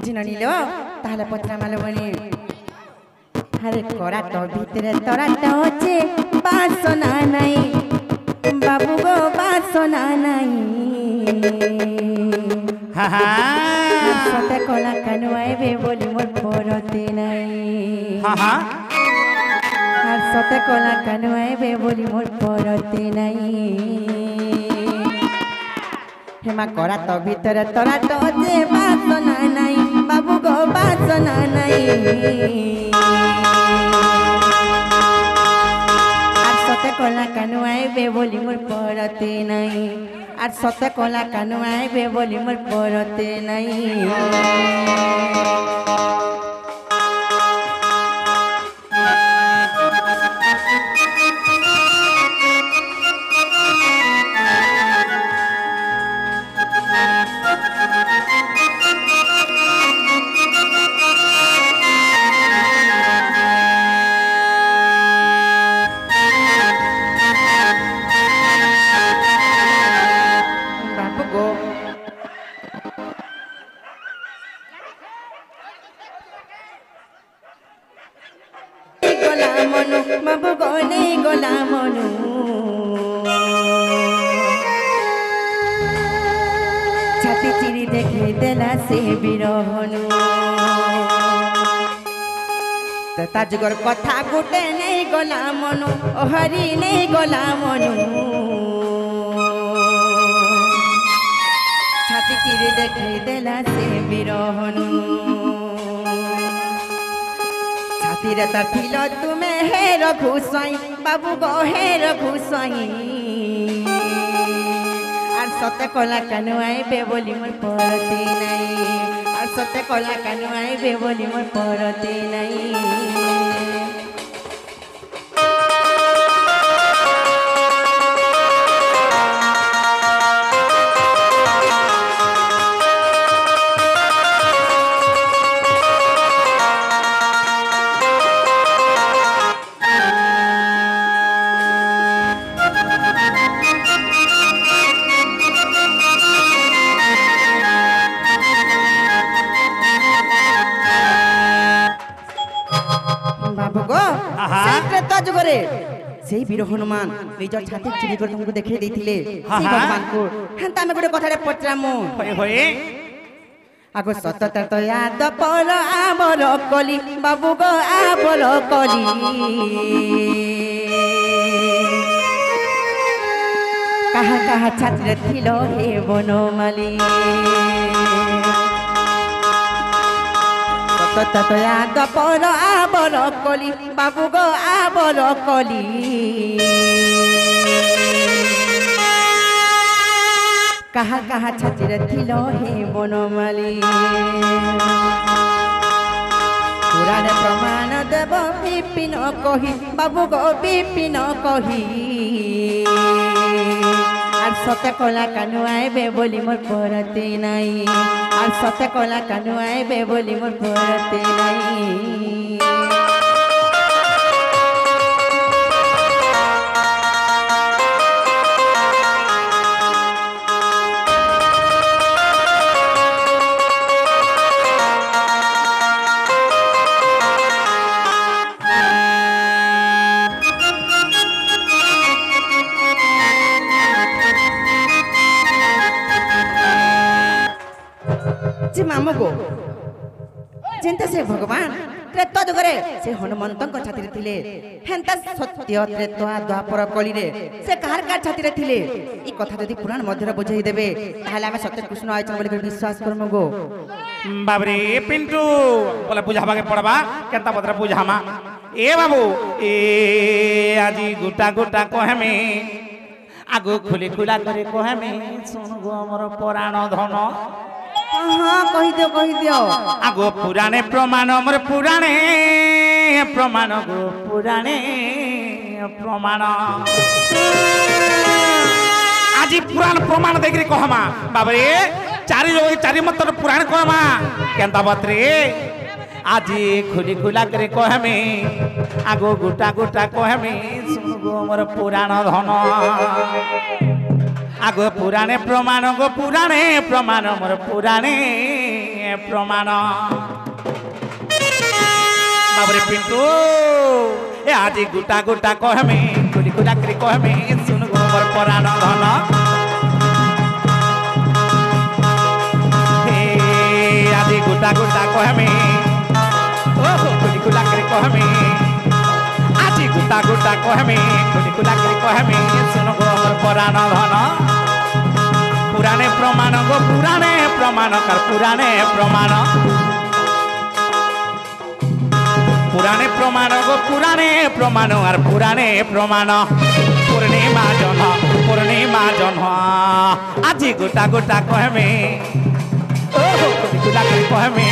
জিননি লো তাহলে পত্রা মালো বনি আরে করা তো ভিতরে তোরা তো হচ্ছে বাসনা নাই বাবু গো বাসনা নাই সতে কলা কানু আইবে বলি মোর পরতে নাই আর সতে কলা কানু আইবে বলি মোর পরতে নাই হেমা করা তো ভিতরে তোরা তো যে বাসনা নাই বাবু গো বাসনা নাই আর সতে কলা কানু আইবে বলি মোর পরতে নাই আর সতে কলা কানু আইবে বলি মোর পরতে নাই বাবু গনে গোলা মনু ছাতি চিরি দেখে দেলা সে বিরহনু তা যুগর কথা গুটে নেই গোলা মনু ও হরি নেই গোলা মনু ছাতি চিরি দেখে দেলা সে বিরহনু ছাতিরে তার ফিল তুমি হে রঘুসাই বাবু গো হে রঘুসাই আর সতে কলা কানু আইবে বলি মোর পরতে নাই আর সতে কলা কানু আইবে বলি মোর পরতে নাই সেই বীর হনুমান নিজর ছাতি চুরি করে তোমাকে দেখে দিয়েছিলে সেই ভগবানকে হ্যাঁ আমি গোটে কথাটা পচারামু আগো সতত তো ইয়াদ পর আমর কলি বাবু গো আমর কলি কাহা কাহা ছাত্র ছিল হে বনমালী সতত ইয়াদ পর আমর কলি বাবু গো আমর কলি কাহা কাহা ছাত্র ছিল হে বনমালী পুরাণে প্রমাণ দেব বিপিন কহি বাবু গো বিপিন কহি আর সতে কলা কানু আইবে বলি মোর পরতে নাই আর সতে কলা কানু আইবে বলি মোর পরতে নাই मामू जेंता से भगवान त्रेता जुगरे से हनुमंतन छाती थिले हेंता सत्य त्रेता द्वापर कली रे से कार कार छाती रे थिले ई कथा जदी पुराण मध्य बुझाई देबे ताहले हमें सत्य कृष्ण आइछन बोली विश्वास करमु गो बाबरे पिंटू बोले बुझाबा के पड़बा केता पत्र बुझामा ए बाबू ए आजी गुटा गुटा कहमे आगो खुली खुला करे कहमे सुन गो हमर पुराण धन हाँ कही दियो आगो पुराणे प्रमाण मोर पुराणे प्रमाण गो पुराणे प्रमाण आज पुराण प्रमाण देखि कहमा बाबरे चारि मत पुराण कहमा केंता बतरे आज खुली खुला करे कहमे आगो गोटा गोटा कहमे सुन गो मोर पुराण धन आगो पुराणे प्रमाण गो पुराणे प्रमाण मोर पुराणे प्रमाण बाबरे पिंटू ए आजी गुटा गुटा कहमे गुली गुटा करी कहमे सुन गो मोर पुराण धन हे आजी गुटा गुटा कहमे ओहो गुली गुटा करी कहमे आजी गुटा गुटा कहमे गुली गुटा करी कहमे सुन गो मोर पुराण धन पुराणे प्रमाण गो पुराणे प्रमाण कर पुराणे प्रमाण पुराणे प्रमाण गो पुराणे प्रमाण और पुराणे प्रमाण पूर्णिमा जन আজি गोटा गोटा कहमे ओहो कुनी कुला करी कहमे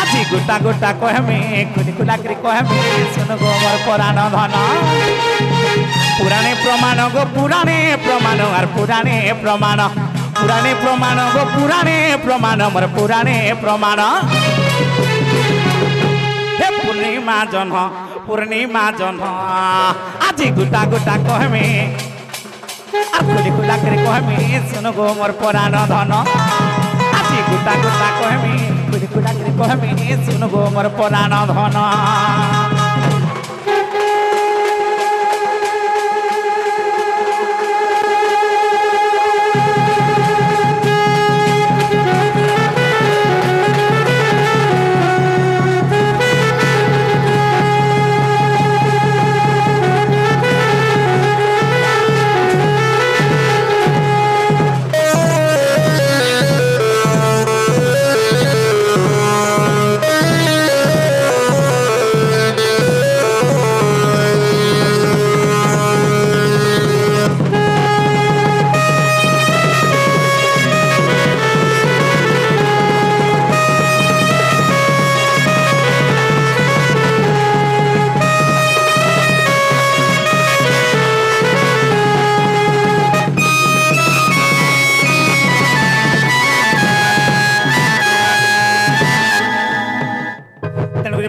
আজি गोटा गोटा कहमे कुनी कुला करी कहमे सुन गो मोर पुराण धन पुराणे प्रमाण गो पुराणे प्रमाण और पुराणे प्रमाण पुराणे प्रमाण गो पुराणे प्रमाण मोर पुराणे प्रमाण हे पूर्णिमा जन আজি गोटा गोटा कहमे और खुली खुला करे कहमे सुन गो मोर पुराण धन আজি गोटा गोटा कहमे खुली खुला करे कहमे सुन गो मोर पुराण धन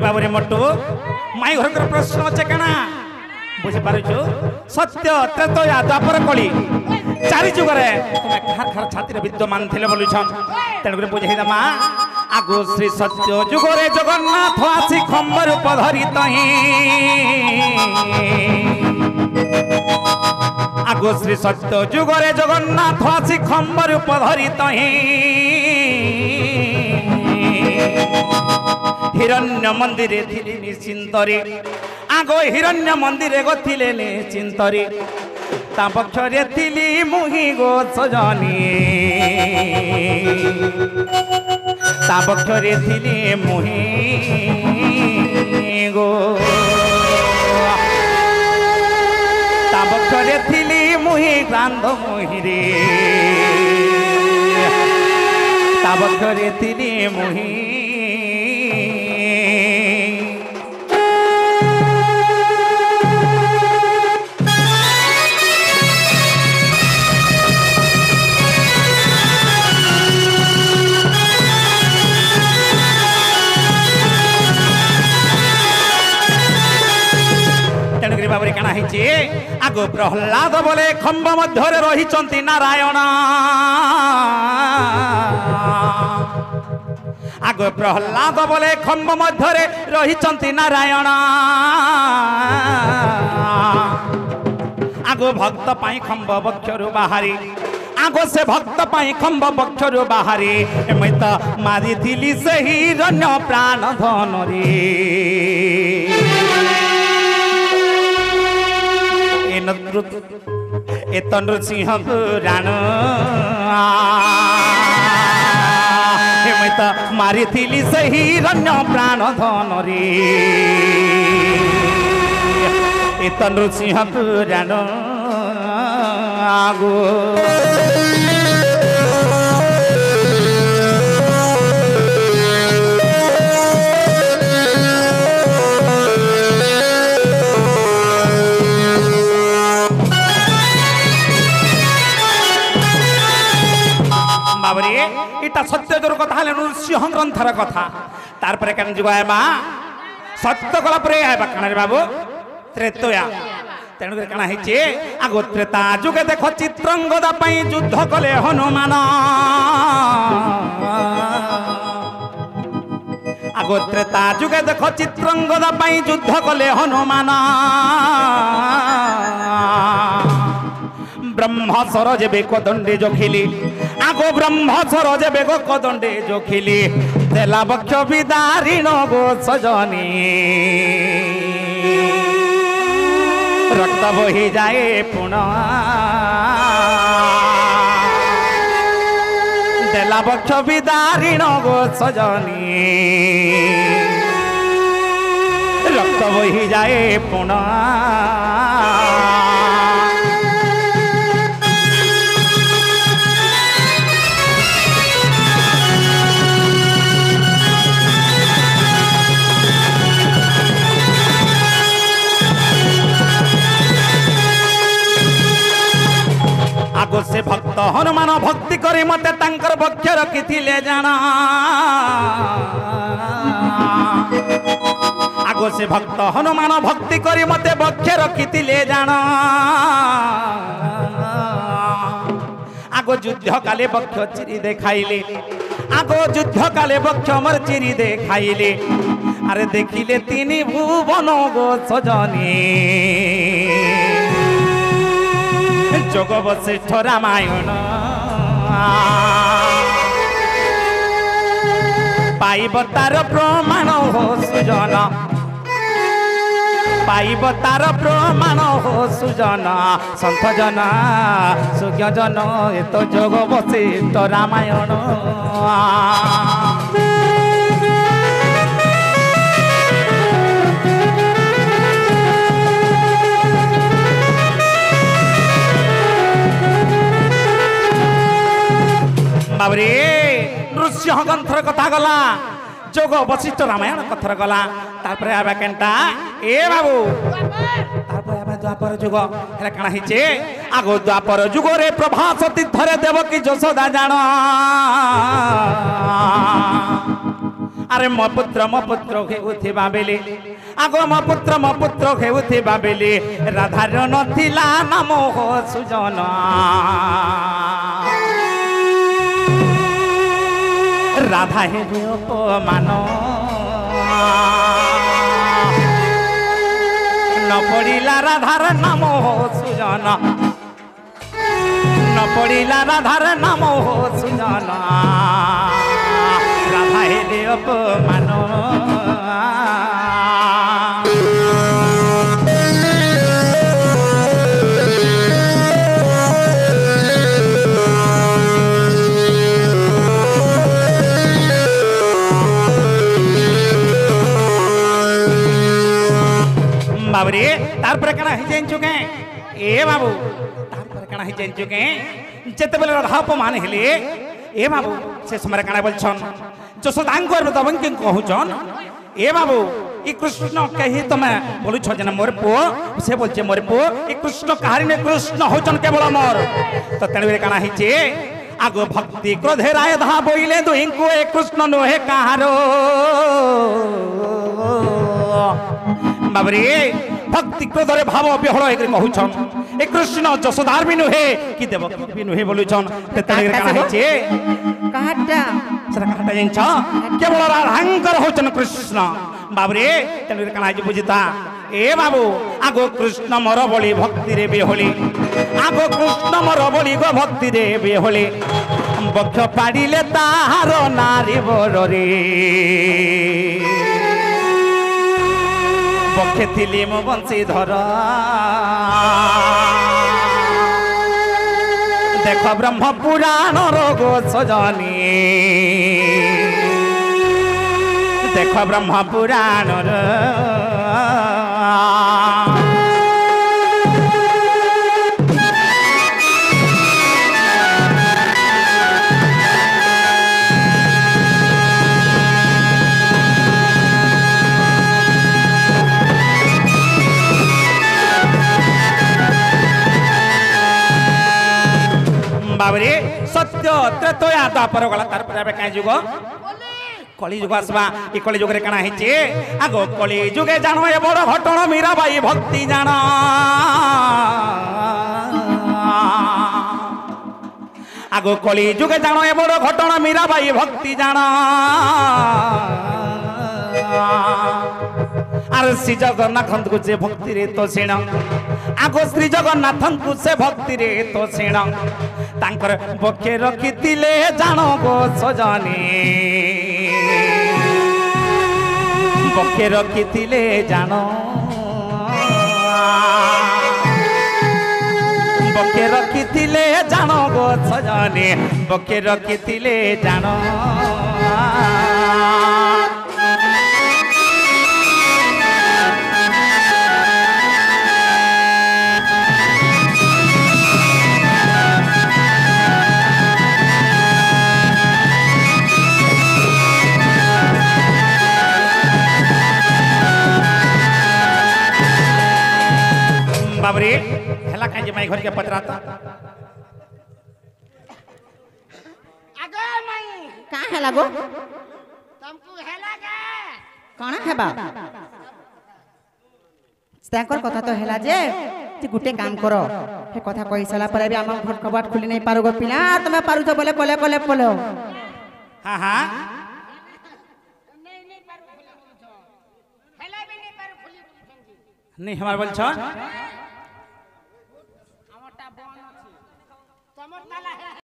बाबरे मोटू माई घर प्रश्न अच्छे कणा बुझी पारुछु सत्य त्रेतया द्वापर कली चारि जुगरे तुमे खार खार छातिर विद्यमान थिले बोलुछन तेणुकरी बुझेई दमा आगो श्री सत्य जुगरे जगन्नाथ आसी खम्ब रूप धरि तही आगो श्री सत्य जुगरे जगन्नाथ आसी खम्ब रूप धरि तही हिरण्य मंदिरे थिले निश्चिंतरे आगो हिरण्य मंदिरे गथिले निश्चिंतरे ता पक्षरे थिली मुहि गो सजनी ता पक्षरे थिली मुहि गो ता पक्षरे थिली मुहि क्रांत मुहि रे ता पक्षरे थिली मुहि बाबरे काना हिचे आगो प्रहलाद बोले खम्ब मध्य रही नारायण आगो प्रहलाद बोले खम्ब मध्य रही नारायण आगो भक्त पाई खम्ब बक्षरु बाहरी आगो से भक्त पाई खम्ब बक्षरु बाहरी मैं तो मारी थिली से हिरण्य प्राण धन रे एत नृसिंह पुराण मैं तो मारी थिली से हिरण्य प्राण धन रे एत नृसिंह पुराण आगो इटा सत्य जोर कथा नृसिंह ग्रंथर कथा तार पर जुग आएबा सत्य कला पर आएबा कण रे बाबू त्रेतया तेणु काना ହେଇଛି ଆଗ ତ୍ରେତା ଯୁଗେ ଦେଖ ଚିତ୍ରଙ୍ଗଦା ପାଇଁ ଯୁଦ୍ଧ କଲେ ହନୁମାନ ଆଗ ତ୍ରେତା ଯୁଗେ ଦେଖ ଚିତ୍ରଙ୍ଗଦା ପାଇଁ ଯୁଦ୍ଧ କଲେ ହନୁମାନ ब्रह्मसर जेबे कदंडे जोखिली आगो ब्रह्मसर जेबे कदंडे जोखिली देला बक्ष विदारिण गो सजनी रक्त बही जाए पुण देला बक्ष विदारिण गो सजनी रक्त बही जाए पुण आगो से भक्त हनुमान भक्ति करी मते तांकर बक्ष रखिथिले जाना आगो से भक्त हनुमान भक्ति करी मते बक्ष रखिथिले जाना आगो युद्ध काले बक्ष चिरी देखाइले आगो युद्ध काले बक्ष मर चिरी देखाइले अरे देखिले तीनी भुवन गो सजनी जोग वशिष्ठ रामायण पाइब तार प्रमाण हो सुजन पाइब तार प्रमाण हो सुजन सन्थ जन सुज्ञ जन ए तो जोग वशिष्ठ रामायण बाबरे नृसिंह ग्रंथर कथा गला जोग वशिष्ठ रामायण कथर गला तारपरे आबा केनटा ए बाबू तारपरे आबा द्वापर जुग हेला काना हिचे आगो द्वापर जुग रे प्रभास तीर्थरे देवकी यशोदा जान अरे मो पुत्र हेउथिबा बेले आगो मो पुत्र हेउथिबा बेले राधार नथिला नाम हो सुजन राधा हे अपमान न पड़िला राधार नाम हो सुजन न पड़िला राधार नाम हो सुजन राधा हे अपमान बाबरे तारपर कना हि जाइन के ए बाबू तारपर कना हि जाइन के जते बेले राधा अपमान हेले ए बाबू से समय कना बोलछन यशोदांकर दबंके कहउछन ए बाबू ई कृष्ण कहि तमे बोलुछ जन मोर पो से बोलछे मोर पो ई कृष्ण कहानी में कृष्ण होचन केवल मोर तो तणबे कना हिचे आगो भक्ति क्रोधे राय धा बोइले दुहिंको ए कृष्ण नोहे कहारो बाबरे भक्ति क्रोधरे भाव विहल एक कहउछन ए कृष्ण यशोदार भी नुहे कि देवकी भी नुहे बोलुछन तेतले काना हिचे काटा सरा काटा जिंछ केवल राधांकर होचन कृष्ण बाबरे तेतले काना हिचे बुझिता ए बाबू आगो कृष्ण मोर बळी भक्ति रे बेहोली आगो कृष्ण मोर बळी गो भक्ति रे बेहोली बक्ष पाडिले ताहार नारी बररे पक्षे थिली मो बंशीधर देख ब्रह्म पुराण रोग सजनी देख ब्रह्म पुराण बाबरे सत्य त्रेतया द्वापर गला तार पर कहीं जुग কলি যুগ আসবা এই কলি যুগরে কানা হইছে আগো কলি যুগে জানো এ বড় ঘটনা মীরাবাই ভক্তি জানা আগো কলি যুগে জানো এ বড় ঘটনা মীরাবাই ভক্তি জানা আর শ্রী জগন্নাথଙ୍କୁ যে ভক্তিরে তো সেণ আগো শ্রী জগন্নাথଙ୍କୁ ସେ ভক্তিরে তো সেণ ତାଙ୍କର ପକ୍ଷେ ରଖିଥିଲେ ଜାଣ ଗୋ ସଜନୀ ପକ୍ଷେ ରଖିଥିଲେ ଜାଣ ପକ୍ଷେ ରଖିଥିଲେ ଜାଣ ଗୋ ସଜନୀ ପକ୍ଷେ ରଖିଥିଲେ ଜାଣ बाबरे हेला काजे माई घर के पतराता आगे माई कहाँ है लागो तुमको हेला के कौन है बा तांकर कथा तो हेला जे ती गुटे काम करो हे कथा कहि साला पर भी हम घर कबाट खुली नहीं पारो गो पिला तुम पारू तो बोले कोले कोले बोलो हां हां नहीं पारू खुली हेला भी नहीं पारू खुली नहीं हमार बोल छ